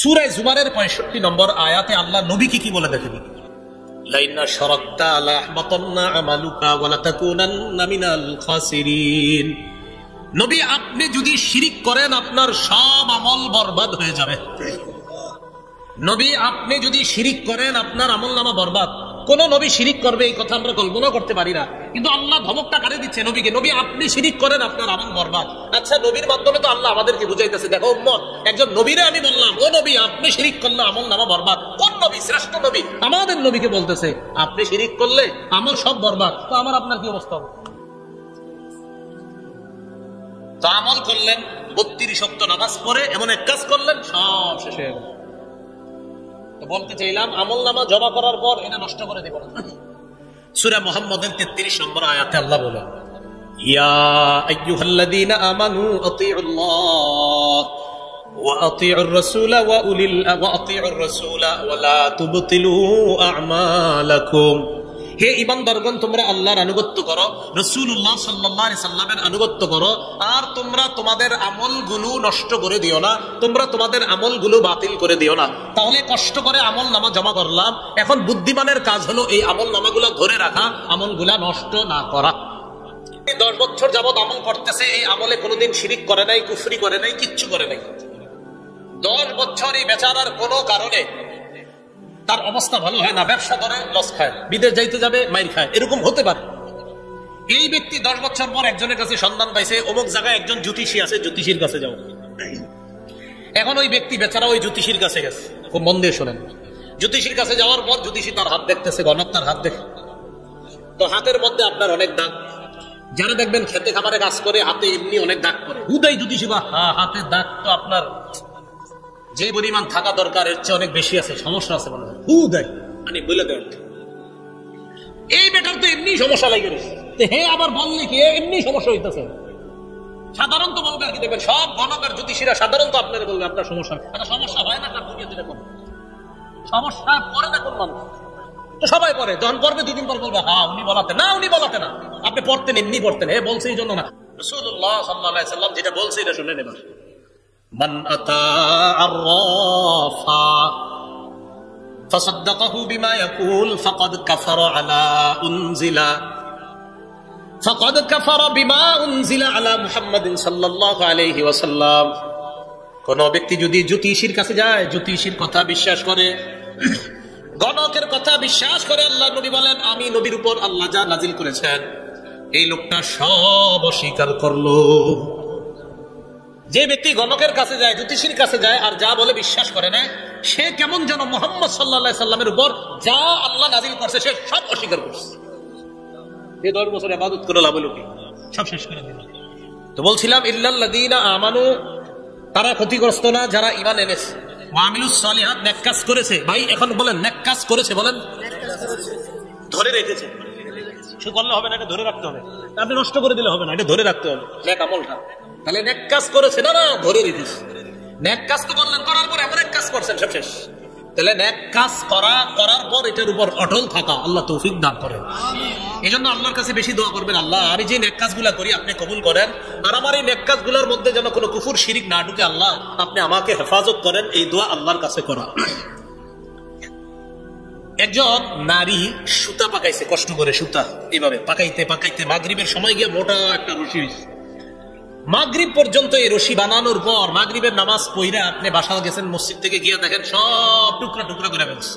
সূরা জুমারের 65 নম্বর আয়াতে আল্লাহ নবীকে কি বলে দেখেন, লাইন্না শারাকতা লা আহবাতান্না আমালুকা ওয়া লা তাকুনান্না মিনাল খাসিরিন। নবী, আপনি যদি শিরিক করেন আপনার সব আমল বরবাদ হয়ে যাবে। নবী, আপনি যদি শিরিক করেন আপনার আমলনামা বরবাদ। কোন নবী শিরিক করবে এই কথা আমরা কল্পনা করতে পারি না, কিন্তু আল্লাহ ধমকটা কারে দিচ্ছে নবীকে, নবী আপনি শিরিক করেন আপনার আমল বরবাদ। আচ্ছা, নবীর মাধ্যমে তো আল্লাহ আমাদেরকে বুঝাইতেছে, দেখো উম্মত, একজন নবীরে আমি বললাম, ও নবী আপনি শিরিক করলে আমলনামা বরবাদ। কোন নবী? শ্রেষ্ঠ নবী আমাদের নবীকে বলতেছে আপনি শিরিক করলে আমল সব বরবাদ। তো আমার আপনার কি অবস্থা হবে? তো আমল করলেন 32 ওয়াক্ত নামাজ পড়ে, এমন এক কাজ করলেন সব শেষ হয়ে গেল। তো বলতে চাইলাম আমল নামা জমা করার পর এটা নষ্ট করে দিব না। সূরা মুহাম্মদের 33 নম্বর আয়াতে আল্লাহ বলেন, ইয়া আইয়ুহাল্লাযীনা আমানু আতিউল্লাহ ওয়া আতিউর রাসূলা ওয়া আতিউর রাসূলা ওয়া লা তুবতিলু আ'মালাকুম। হে ঈমানদারগণ, তোমরা আল্লাহর আনুগত্য করো, রাসূলুল্লাহ সাল্লাল্লাহু আলাইহি সাল্লামের আনুগত্য করো, আর তোমরা তোমাদের আমলগুলো নষ্ট করে দিও না, তোমরা তোমাদের আমলগুলো বাতিল করে দিও না। তাহলে কষ্ট করে আমল নামা জমা করলাম, এখন বুদ্ধিমানের কাজ হলো এই আমল নামাগুলো ধরে রাখা, আমলগুলা নষ্ট না করা। 10 বছর যাবত আমল করতেছে, এই আমলে কোনোদিন শিরিক করে নাই, কুফরি করে নাই, কিচ্ছু করে নাই। 10 বছর এই বেচারার কোনো কারণে তার অবস্থা ভালো হয় না, ব্যবসা করে লস খায়, বিদেশ যাইতে যাবে মাইর খায়, এরকম হতে পারে। এই ব্যক্তি 10 বছর পর একজনের কাছে সন্ধান পাইছে, অমুক জায়গায় একজন জ্যোতিষী আছে, জ্যোতিষীর কাছে যাও। এখন ওই ব্যক্তি বেচারা ওই জ্যোতিষীর কাছে গেছে, খুব মন দিয়ে শোনেন। জ্যোতিষীর কাছে যাওয়ার পর জ্যোতিষী তার হাত দেখতেছে, গণক তার হাত দেখে, তো হাতের মধ্যে আপনার অনেক দাগ। যারা দেখবেন খেতে খাবারে কাজ করে হাতে এমনি অনেক দাগ করে, হুদাই জ্যোতিষী বা হাতের দাগ তো আপনার যে পরিমাণ থাকা দরকার এর চেয়ে অনেক বেশি আছে, সমস্যা আছে মনে হয়, হুদাই মানে বলে দেয়। এই বেটার তো এমনি সমস্যা লাগে, হে আবার বললে কি এমনি সমস্যা হইতেছে। সাধারণত বলবে আর কি, দেখবেন সব গণকের জ্যোতিষীরা সাধারণত আপনারা বলবে আপনার সমস্যা, সমস্যা হয় না তার দুনিয়াতে, সমস্যা পরে না কোন মানুষ, তো সবাই পরে, যখন পড়বে 2 দিন পর বলবে হ্যাঁ উনি বলাতে না, উনি বলাতে না, আপনি পড়তেন এমনি পড়তেন, হে বলছে এই জন্য না। রাসূলুল্লাহ সাল্লাল্লাহু আলাইহি সাল্লাম যেটা বলছে এটা শুনে নেবেন, মান আতা আররাফা ফাসাদ্দাকাহু বিমা ইয়াকুল ফাকাদ কাফারা বিমা উনজিলা আলা মুহাম্মাদিন সাল্লাল্লাহু আলাইহি ওয়াসাল্লাম। কোন ব্যক্তি যদি জ্যোতিষীর কাছে যায়, জ্যোতিষীর কথা বিশ্বাস করে, গণকের কথা বিশ্বাস করে, আল্লাহ নবী বলেন আমি নবীর উপর আল্লাহ যা নাজিল করেছেন এই লোকটা সব অস্বীকার করলো। যে ব্যক্তি গণকের কাছে যায়, জ্যোতিষীর কাছে যায়, আর যা বলে বিশ্বাস করে না, সে কেমন যেন মুহাম্মদ সাল্লাল্লাহু আলাইহি সাল্লামের উপর যা আল্লাহ নাজিল করছে সে সব অস্বীকার করছে। এই 10 বছর ইবাদত করে লাভ হলো কি? সব শেষ করে দিল। তো বলছিলাম ইল্লাল্লাযীনা আমানু, তারা ক্ষতিগ্রস্ত না যারা ঈমান এনেছে, ওয়া আমিলুস সালিহাত, নেক কাজ করেছে। ভাই এখন বলেন নেক কাজ করেছে, বলেন ধরে রেখেছে। শুধু করলে হবে না, এটা ধরে রাখতে হবে। আপনি নষ্ট করে দিলে হবে না, এটা ধরে রাখতে হবে নেক আমলটা। তাহলে নেক কাজ করেছে না, ধরে রেখেছে। নেক কাজ তো করলেন, করার পর এমন এক কাজ করছেন সব শেষ। তাহলে নেক কাজ করার পর এটার উপর অটল থাকা আল্লাহ তৌফিক দান করেন। এই জন্য আল্লাহর কাছে বেশি দোয়া করবেন, আল্লাহ আমি যে নেক কাজগুলা করি আপনি কবুল করেন, আর আমার এই নেক কাজগুলোর মধ্যে যেন কোনো কুফর শিরিক না ঢুকে, আল্লাহ আপনি আমাকে হেফাজত করেন। এই দোয়া আল্লাহর কাছে করা। একজন নারী সুতা পাকাইছে, কষ্ট করে সুতা এইভাবে পাকাইতে পাকাইতে মাগরিবের সময় গিয়ে মোটা একটা রশি হয়েছে। মাগরিব পর্যন্ত এই রশি বানানোর পর মাগরিবের নামাজ পড়া আপনি বাসা গেছেন, মসজিদ থেকে গিয়ে দেখেন সব টুকরা টুকরা করে ফেলছে।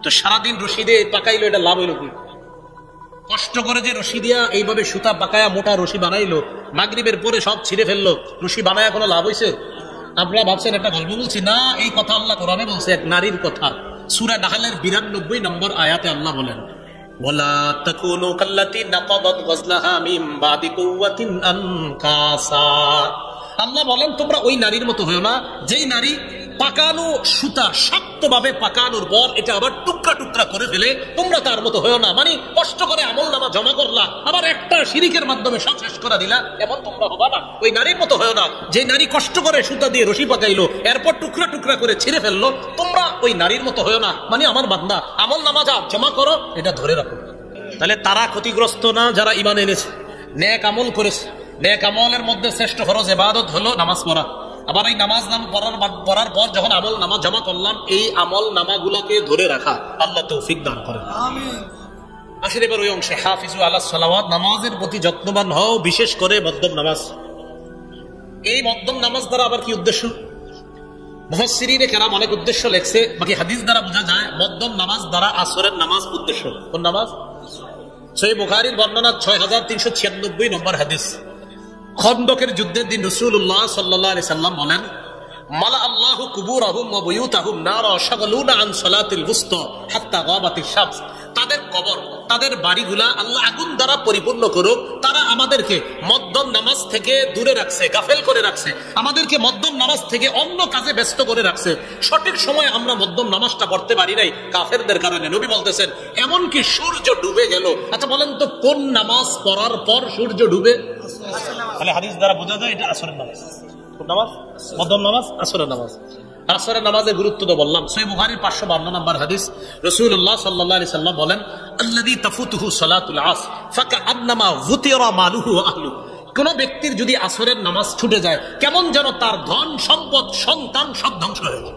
তো সারাদিন রশি দিয়ে পাকাইলো, এটা লাভ হইলো কি? কষ্ট করে যে রশি দিয়া এইভাবে সুতা পাকায়া মোটা রশি বানাইলো, মাগরিবের পরে সব ছিঁড়ে ফেললো, রশি বানায়া কোনো লাভ হয়েছে? আপনারা ভাবছেন একটা গল্প বলছি না, এই কথা আল্লাহ কোরআনে বলছে, এক নারীর কথা। সূরা নাহলের 92 নম্বর আয়াতে আল্লাহ বলেন, ওয়ালা তাকুনু কাল্লাতী নাকাদাত গাজলাহা মিন বাদি কুওয়াতিন আনকাসা। আল্লাহ বলেন তোমরা ওই নারীর মতো হয়ো না, যেই নারী পাকানো সুতা শক্তভাবে পাকানোর পর এটা আবার টুকরা টুকরা করে ফেলে, তোমরা তার মতো হয়ো না। মানে কষ্ট করে আমলনামা জমা করলা, আবার একটা শিরিকের মাধ্যমে সব শেষ করে দিলা, এমন তোমরা হবা না। ওই নারীর মতো হয়ো না, যে নারী কষ্ট করে সুতা দিয়ে রশি পাকাইলো, এরপর টুকরা টুকরা করে ছিঁড়ে ফেললো, তোমরা ওই নারীর মতো হয়ো না। মানে আমার বান্দা আমলনামা যা জমা করো এটা ধরে রাখো। তাহলে তারা ক্ষতিগ্রস্ত না যারা ঈমান এনেছে, নেক আমল করেছে। নেক আমলের মধ্যে শ্রেষ্ঠ ফরজ ইবাদত হলো নামাজ পড়া। আবার এই নামাজ পড়ার পর যখন আমল নামা জমা করলাম, এই আমল নামাগুলোকে ধরে রাখা আল্লাহ তৌফিক দান করেন। আসলে এবার ওই অংশে হাফিজু আলাস সালাওয়াত, নামাজের প্রতি যত্নবান হও, বিশেষ করে মধ্যম নামাজ। এই মধ্যম নামাজ দ্বারা আবার কি উদ্দেশ্য? মুফাসসিরিনে কেরাম অনেক উদ্দেশ্য লেখছে, বাকি হাদিস দ্বারা বোঝা যায় মধ্যম নামাজ দ্বারা আসরের নামাজ উদ্দেশ্য। কোন নামাজ? সহিহ বুখারীর বর্ণনা 6396 নম্বর হাদিস। খন্দকের যুদ্ধের দিন রাসূলুল্লাহ সাল্লাল্লাহু আলাইহি সাল্লাম বলেন, মালা আল্লাহু কুবুরাহুম ওয়া বুয়ুতাহুম নারা শাগালুনা আন সালাতিল ওয়ুসতা হাত্তা গাবাতিশ শামস। তাদের কবর, তাদের বাড়িগুলা আল্লাহ আগুন দ্বারা পরিপূর্ণ করুক। তারা আমাদেরকে মধ্যম নামাজ থেকে দূরে রাখছে, গাফেল করে রাখছে, আমাদেরকে মধ্যম নামাজ থেকে অন্য কাজে ব্যস্ত করে রাখছে। সঠিক সময় আমরা মধ্যম নামাজটা পড়তে পারি নাই কাফেরদের কারণে। নবী বলতেছেন এমনকি সূর্য ডুবে গেল। আচ্ছা বলেন তো, কোন নামাজ পড়ার পর সূর্য ডুবে? তাহলে হাদিস দ্বারা বোঝা যায় এটা আসরের নামাজ। কোন নামাজ? মধ্যম নামাজ, আসরের নামাজ। আসরের নামাজের গুরুত্ব তো বললাম। সহিহ বুখারীর 552 নম্বর হাদিস, রাসূলুল্লাহ সাল্লাল্লাহু আলাইহি সাল্লাম বলেন, আল্লাযী তাফুতুহু সালাতুল আসর ফাকাআন্নামা যুতিরা মালুহু ওয়া আহলুহু। কোন ব্যক্তির যদি আসরের নামাজ ছুটে যায়, কেমন যেন তার ধন সম্পদ সন্তান সব ধ্বংস হয়ে যায়।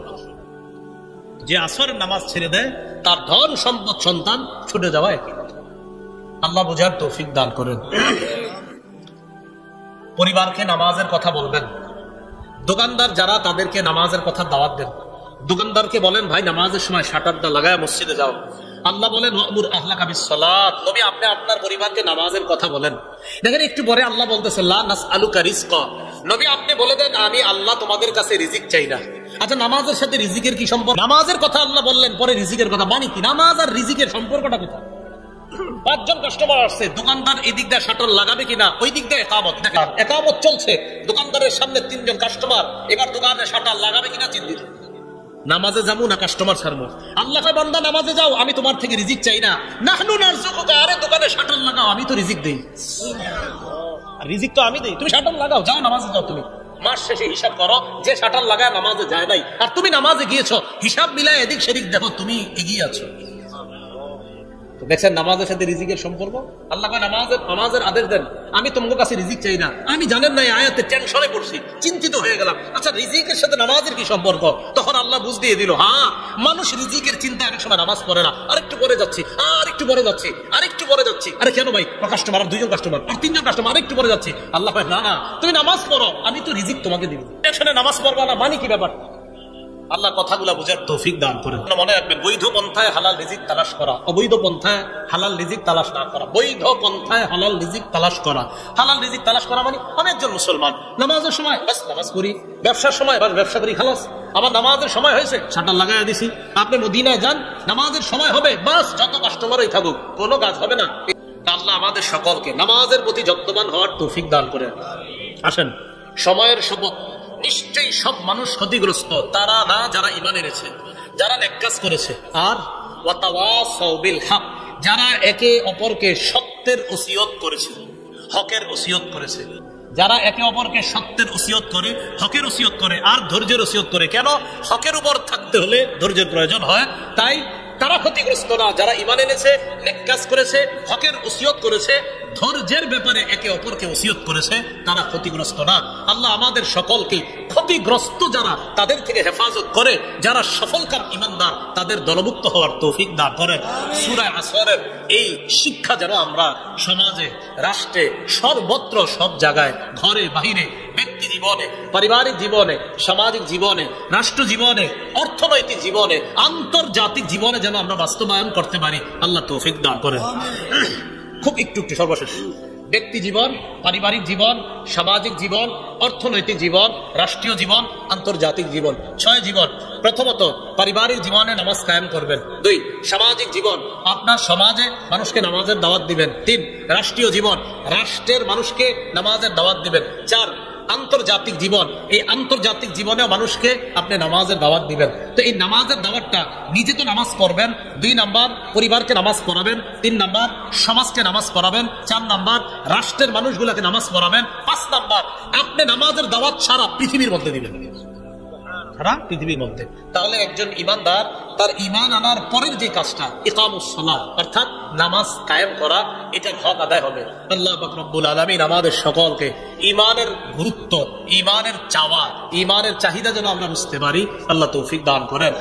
যে আসরের নামাজ ছেড়ে দেয়, তার ধন সম্পদ সন্তান ছুটে যাওয়া একই। আল্লাহ বুঝার তৌফিক দান করেন। পরিবারকে নামাজের কথা বলবেন। দোকানদার যারা, তাদেরকে নামাজের কথা দাওয়াত দেন। দোকানদারকে বলেন, ভাই নামাজের সময় শাটারটা লাগায় মসজিদে যাও। আল্লাহ বলেন ওয়ামুর আহলাকা বিসসালাত। নবী আপনি আপনার পরিবারকে নামাজের কথা বলেন। দেখেন একটু পরে আল্লাহ বলতেছে লা নাসআলুকা রিজকা। নবী আপনি বলে দেন আমি আল্লাহ তোমাদের কাছে রিজিক চাই না। আচ্ছা নামাজের সাথে রিজিকের কি সম্পর্ক? নামাজের কথা আল্লাহ বললেন, পরে রিজিকের কথা, মানে কি? নামাজ আর রিজিকের সম্পর্কটা কোথায়? 5 জন কাস্টমার আসছে, দোকানদার এই দিক দিয়ে শাটার লাগাবে কিনা, ওই দিক দিয়ে একামত। একামত চলছে, দোকানদারের সামনে 3 জন কাস্টমার, এবার দোকানে শাটার লাগাবে কিনা চিন্তিত। নামাজে যাবো না কাস্টমার ছাড়বো? আল্লাহ কয় বান্দা নামাজে যাও, আমি তোমার থেকে রিজিক চাই না। নাহনু নারযুকুকা। আরে দোকানে শাটার লাগাও, আমি তো রিজিক দেই। রিজিক তো আমি দেই, তুমি শাটার লাগাও, যাও নামাজে যাও। তুমি মাস শেষে হিসাব করো, যে শাটার লাগায় নামাজে যায় নাই, আর তুমি নামাজে গিয়েছো, হিসাব মিলায় এদিক সেদিক দেখো, তুমি এগিয়ে আছো। দেখছেন নামাজের সাথে রিজিকের সম্পর্ক? আল্লাহ নামাজের আদেশ দেন, আমি তোমার কাছে রিজিক চাই না। আমি জানেন না এই আয়াতে টেনশনে পড়ছি, চিন্তিত হয়ে গেলাম। আচ্ছা রিজিকের সাথে নামাজের কি সম্পর্ক? তখন আল্লাহ বুঝ দিয়ে দিল, হ্যাঁ মানুষ রিজিকের চিন্তা অনেক সময় নামাজ পড়ে না। আরেকটু পরে যাচ্ছি, আরেকটু পরে যাচ্ছি, আরেকটু পরে যাচ্ছি। আরে কেন ভাই? কাস্টমার 2 জন কাস্টমার, আর 3 জন কাস্টমার, আরেকটু পরে যাচ্ছি। আল্লাহ কয় না না, তুমি নামাজ পড়ো, আমি তো রিজিক তোমাকে দিব। টেনশনে নামাজ পড়বা না, মানে কি ব্যাপার? আল্লাহ কথাগুলা বুঝার তৌফিক দান করেন। মনে রাখবেন, বৈধ পন্থায় হালাল রিজিক তালাশ করা, অবৈধ পন্থায় হালাল রিজিক তালাশ না করা। বৈধ পন্থায় হালাল রিজিক তালাশ করা। হালাল রিজিক তালাশ করা মানে আমি একজন মুসলমান, নামাজের সময় বাস নামাজ করি, ব্যবসার সময় বাস ব্যবসা করি, খালাস। আমার নামাজের সময় হয়েছে, শাটার লাগাই দিছি। আপনি মদিনায় যান, নামাজের সময় হবে, বাস যত কাস্টমারই থাকুক, কোনো কাজ হবে না। আল্লাহ আমাদের সকলকে নামাজের প্রতি যত্নবান হওয়ার তৌফিক দান করেন। আসেন, সময়ের শপথ, নিশ্চয়ই সব মানুষ ক্ষতিগ্রস্ত তারা না যারা ঈমান এনেছে, যারা নেক কাজ করেছে, আর ওয়াতাওয়াসাউ বিল হক, যারা একে অপরকে সত্যের ওসিয়ত করেছে, হকের ওসিয়ত করেছে। যারা একে অপরকে সত্যের ওসিয়ত করে, হকের ওসিয়ত করে, আর ধৈর্যের ওসিয়ত করে। কেন? হকের উপর থাকতে হলে ধৈর্যের প্রয়োজন হয়, তাই তারা ক্ষতিগ্রস্ত না। যারা ঈমান এনেছে, নেক কাজ করেছে, হকের ওসিয়ত করেছে, ধৈর্যের ব্যাপারে একে অপরকে ওসিয়ত করেছে, তারা ক্ষতিগ্রস্ত না। আল্লাহ আমাদের সকলকে ক্ষতিগ্রস্ত যারা, তাদের থেকে হেফাজত করে, যারা সফলকাম ঈমানদার, তাদের দলভুক্ত হওয়ার তৌফিক দান করেন। সূরা আসরের এই শিক্ষা যেন আমরা সমাজে, রাষ্ট্রে, সর্বত্র, সব জায়গায়, ঘরে বাহিরে, ব্যক্তি জীবনে, পারিবারিক জীবনে, সামাজিক জীবনে, রাষ্ট্র জীবনে, অর্থনৈতিক জীবনে, আন্তর্জাতিক জীবনে যেন আমরা বাস্তবায়ন করতে পারি। আল্লাহ তৌফিক দান করেন। খুব একটু সর্বশেষ, ব্যক্তি জীবন, পারিবারিক জীবন, সামাজিক জীবন, অর্থনৈতিক জীবন, রাষ্ট্রীয় জীবন, আন্তর্জাতিক জীবন, 6 জীবন। প্রথমত পারিবারিক জীবনে নামাজ কায়েম করবেন। 2 সামাজিক জীবন, আপনার সমাজে মানুষকে নামাজের দাওয়াত দিবেন। 3 রাষ্ট্রীয় জীবন, রাষ্ট্রের মানুষকে নামাজের দাওয়াত দিবেন। 4 আন্তর্জাতিক জীবন, এই আন্তর্জাতিক জীবনেও মানুষকে আপনি নামাজের দাওয়াত দিবেন। তো এই নামাজের দাওয়াতটা নিজে তো নামাজ পড়বেন, 2 নাম্বার পরিবারকে নামাজ পড়াবেন, 3 নাম্বার সমাজকে নামাজ পড়াবেন, 4 নাম্বার রাষ্ট্রের মানুষগুলোকে নামাজ পড়াবেন, 5 নাম্বার আপনি নামাজের দাওয়াত সারা পৃথিবীর মধ্যে দিবেন। সারা পৃথিবীর মধ্যে। তাহলে একজন ইমানদার তার ইমান আনার পরের যে কাজটা ইকামুস সালাত অর্থাৎ নামাজ কায়েম করা, এটার হক আদায় হবে। আল্লাহ পাক রব্বুল আলামিন আমাদের সকলকে ইমানের গুরুত্ব, ইমানের চাওয়া, ইমানের চাহিদা যেন আমরা বুঝতে পারি, আল্লাহ তৌফিক দান করেন।